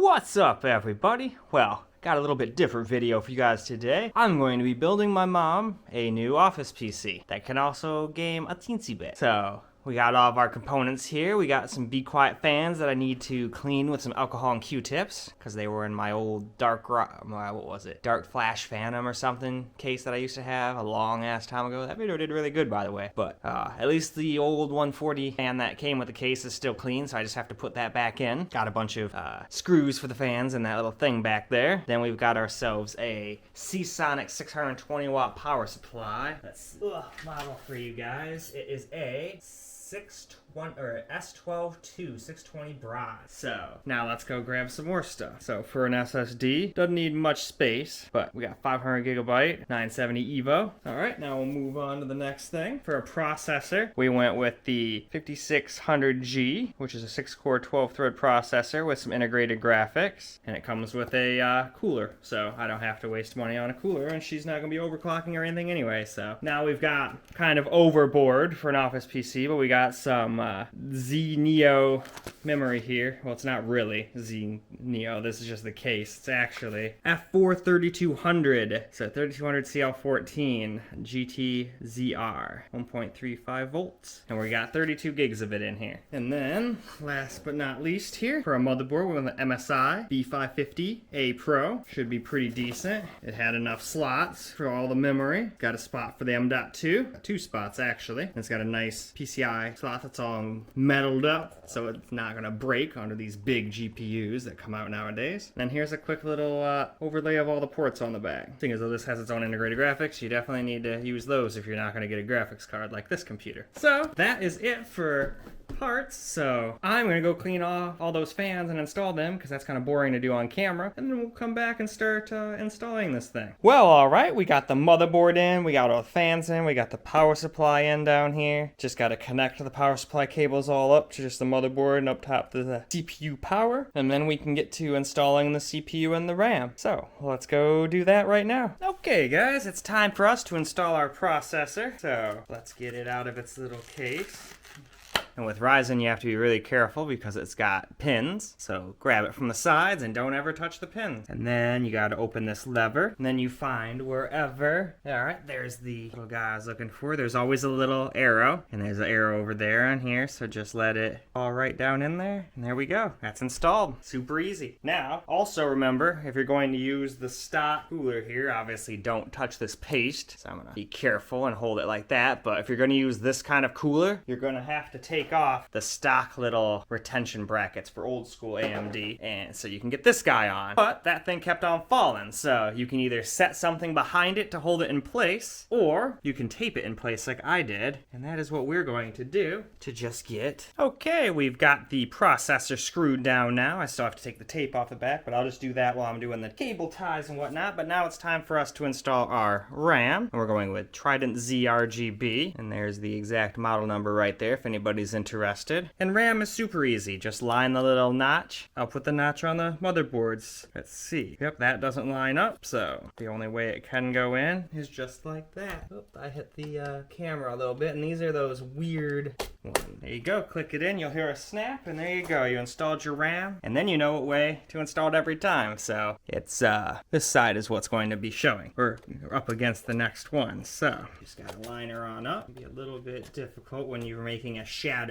What's up, everybody? Well, got a little bit different video for you guys today. I'm going to be building my mom a new office PC that can also game a teensy bit. So, we got all of our components here. We got some Be Quiet fans that I need to clean with some alcohol and Q-tips because they were in my old dark Flash Phantom or something case that I used to have a long ass time ago. That video did really good, by the way. But at least the old 140 fan that came with the case is still clean, so I just have to put that back in. Got a bunch of screws for the fans and that little thing back there. Then we've got ourselves a Seasonic 620 watt power supply. Let's model for you guys. It is a S12-2 620 Bronze. So now let's go grab some more stuff. So for an SSD, doesn't need much space, but we got 500 gigabyte 970 Evo. All right, now we'll move on to the next thing. For a processor, we went with the 5600G, which is a 6-core 12-thread processor with some integrated graphics, and it comes with a cooler, so I don't have to waste money on a cooler, and she's not gonna be overclocking or anything anyway. So now we've got kind of overboard for an office PC, but we got some Z Neo memory here. Well, it's not really Z Neo. This is just the case. It's actually F4 3200. So 3200 CL14 GT-ZR 1.35 volts. And we got 32 gigs of it in here. And then, last but not least here, for a motherboard, we have an MSI B550A Pro. Should be pretty decent. It had enough slots for all the memory. Got a spot for the M.2. 2 spots, actually. It's got a nice PCI slot that's all metalled up, so it's not gonna break under these big GPUs that come out nowadays. And here's a quick little overlay of all the ports on the back. Seeing as though this has its own integrated graphics, you definitely need to use those if you're not gonna get a graphics card like this computer. So that is it for parts. So I'm gonna go clean off all those fans and install them because that's kind of boring to do on camera, and then we'll come back and start installing this thing. Well, all right, we got the motherboard in, we got all the fans in, we got the power supply in down here. Just got to connect the power supply cables all up to just the motherboard and up top to the CPU power, and then we can get to installing the CPU and the RAM. So let's go do that right now. Okay guys, it's time for us to install our processor. So let's get it out of its little case. And with Ryzen, you have to be really careful because it's got pins. So grab it from the sides and don't ever touch the pins. And then you got to open this lever. And then you find wherever. All right, there's the little guy I was looking for. There's always a little arrow. And there's an arrow over there on here. So just let it fall right down in there. And there we go. That's installed. Super easy. Now, also remember, if you're going to use the stock cooler here, obviously don't touch this paste. So I'm going to be careful and hold it like that. But if you're going to use this kind of cooler, you're going to have to take off the stock little retention brackets for old school AMD, and so you can get this guy on. But that thing kept on falling, so you can either set something behind it to hold it in place, or you can tape it in place like I did, and that is what we're going to do to just get. Okay, we've got the processor screwed down now. I still have to take the tape off the back, but I'll just do that while I'm doing the cable ties and whatnot. But now it's time for us to install our RAM, and we're going with Trident ZRGB, and there's the exact model number right there if anybody's interested. And RAM is super easy. Just line the little notch. I'll put the notch on the motherboards. Let's see. Yep, that doesn't line up, so the only way it can go in is just like that. Oop, I hit the camera a little bit, and these are those weird ones. There you go. Click it in, you'll hear a snap, and there you go. You installed your RAM, and then you know what way to install it every time. So it's this side is what's going to be showing. We're up against the next one, so just gotta line her on up. It'll be a little bit difficult when you're making a shadow.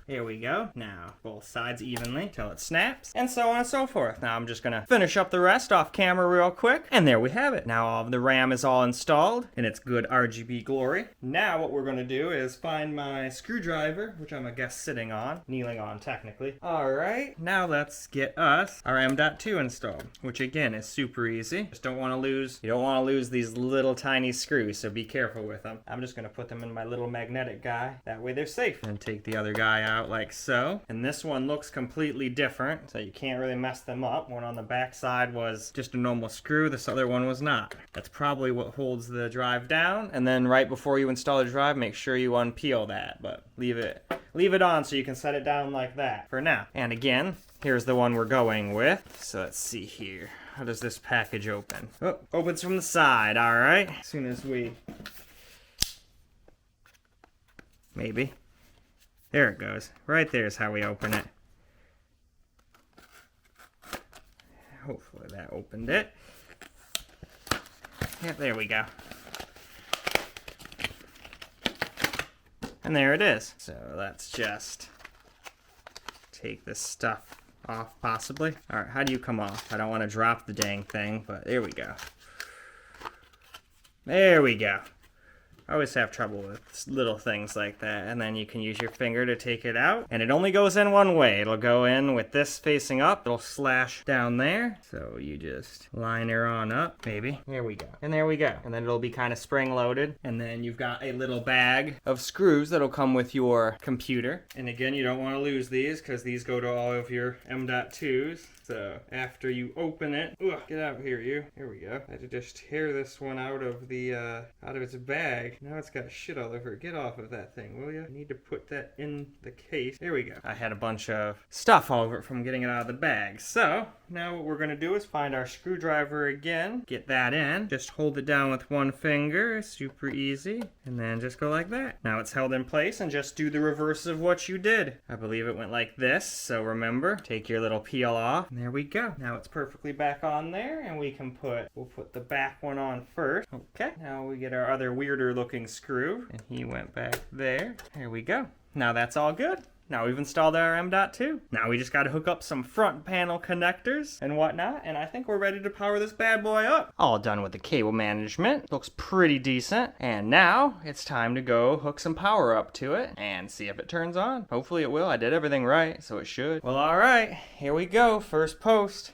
Here we go. Now, both sides evenly till it snaps, and so on and so forth. Now I'm just gonna finish up the rest off camera real quick, and there we have it. Now all of the RAM is all installed in its good RGB glory. Now what we're gonna do is find my screwdriver, which I'm, I guess, sitting on, kneeling on technically. All right, now let's get us our M.2 installed, which again is super easy. Just don't want to lose, you don't want to lose these little tiny screws, so be careful with them. I'm just gonna put them in my little magnetic guy. That way they're safe. And take the other guy out like so, and this one looks completely different, so you can't really mess them up. One on the back side was just a normal screw, this other one was not. That's probably what holds the drive down, and then right before you install the drive, make sure you unpeel that, but leave it on so you can set it down like that for now. And again, here's the one we're going with. So let's see here. How does this package open? Oh, opens from the side, all right. As soon as we maybe. There it goes. Right there is how we open it. Hopefully that opened it. Yep, there we go. And there it is. So let's just take this stuff off, possibly. All right, how do you come off? I don't want to drop the dang thing, but there we go. There we go. I always have trouble with little things like that. And then you can use your finger to take it out. And it only goes in one way. It'll go in with this facing up. It'll slash down there. So you just line her on up, maybe. There we go. And there we go. And then it'll be kind of spring loaded. And then you've got a little bag of screws that'll come with your computer. And again, you don't want to lose these because these go to all of your M.2s. So after you open it, get out here, you. Here we go. I had to just tear this one out of the out of its bag. Now it's got shit all over it. Get off of that thing, will you? I need to put that in the case. There we go. I had a bunch of stuff all over it from getting it out of the bag. So now what we're gonna do is find our screwdriver again. Get that in. Just hold it down with one finger. Super easy. And then just go like that. Now it's held in place, and just do the reverse of what you did. I believe it went like this. So remember, take your little peel off. There we go. Now it's perfectly back on there, and we'll put the back one on first. Okay, now we get our other weirder looking screw, and he went back there. There we go. Now that's all good. Now we've installed our M.2. Now we just got to hook up some front panel connectors and whatnot, and I think we're ready to power this bad boy up. All done with the cable management. Looks pretty decent. And now it's time to go hook some power up to it and see if it turns on. Hopefully it will. I did everything right, so it should. Well, all right, here we go. First post.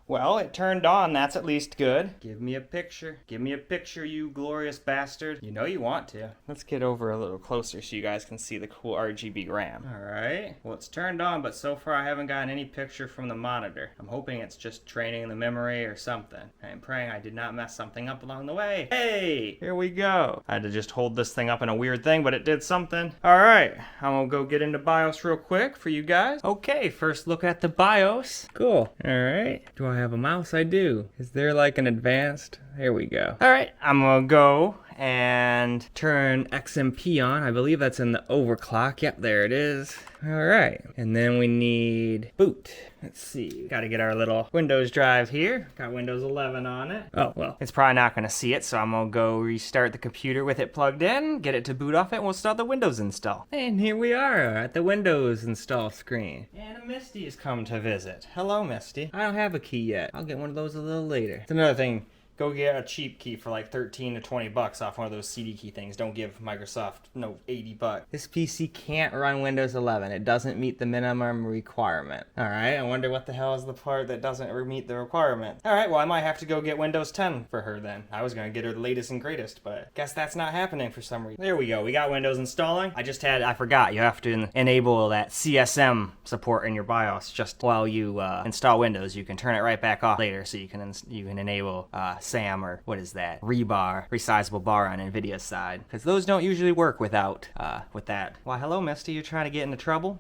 Well, it turned on. That's at least good. Give me a picture. Give me a picture, you glorious bastard. You know you want to. Let's get over a little closer so you guys can see the cool RGB RAM. All right. Well, it's turned on, but so far I haven't gotten any picture from the monitor. I'm hoping it's just draining the memory or something. I'm praying I did not mess something up along the way. Hey, here we go. I had to just hold this thing up in a weird thing, but it did something. All right. I'm gonna go get into BIOS real quick for you guys. Okay, first look at the BIOS. Cool. All right. Do I have a mouse? I do. Is there like an advanced? There we go. All right, I'm gonna go and turn XMP on. I believe that's in the overclock. Yep, there it is. All right, and then we need boot. Let's see, gotta get our little Windows drive here. Got Windows 11 on it. Oh, well, it's probably not gonna see it, so I'm gonna go restart the computer with it plugged in, get it to boot off it, and we'll start the Windows install. And here we are at the Windows install screen. And Misty has come to visit. Hello, Misty. I don't have a key yet. I'll get one of those a little later. It's another thing. Go get a cheap key for like 13 to 20 bucks off one of those CD key things. Don't give Microsoft no 80 bucks. This PC can't run Windows 11. It doesn't meet the minimum requirement. All right, I wonder what the hell is the part that doesn't meet the requirement. All right, well, I might have to go get Windows 10 for her then. I was gonna get her the latest and greatest, but guess that's not happening for some reason. There we go, we got Windows installing. I forgot, you have to enable that CSM support in your BIOS just while you install Windows. You can turn it right back off later, so you can enable SAM, or what is that? Rebar, resizable bar on NVIDIA's side. Because those don't usually work without, with that. Why, hello, Misty, you trying to get into trouble?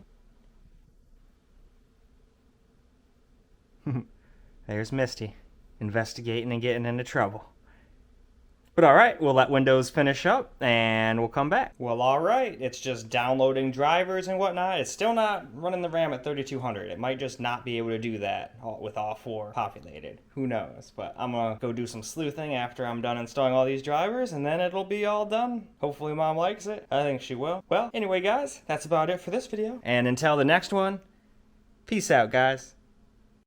There's Misty, investigating and getting into trouble. But all right, we'll let Windows finish up and we'll come back. Well, all right, it's just downloading drivers and whatnot. It's still not running the RAM at 3200. It might just not be able to do that with all four populated. Who knows? But I'm gonna go do some sleuthing after I'm done installing all these drivers, and then it'll be all done. Hopefully Mom likes it. I think she will. Well, anyway, guys, that's about it for this video. And until the next one, peace out, guys.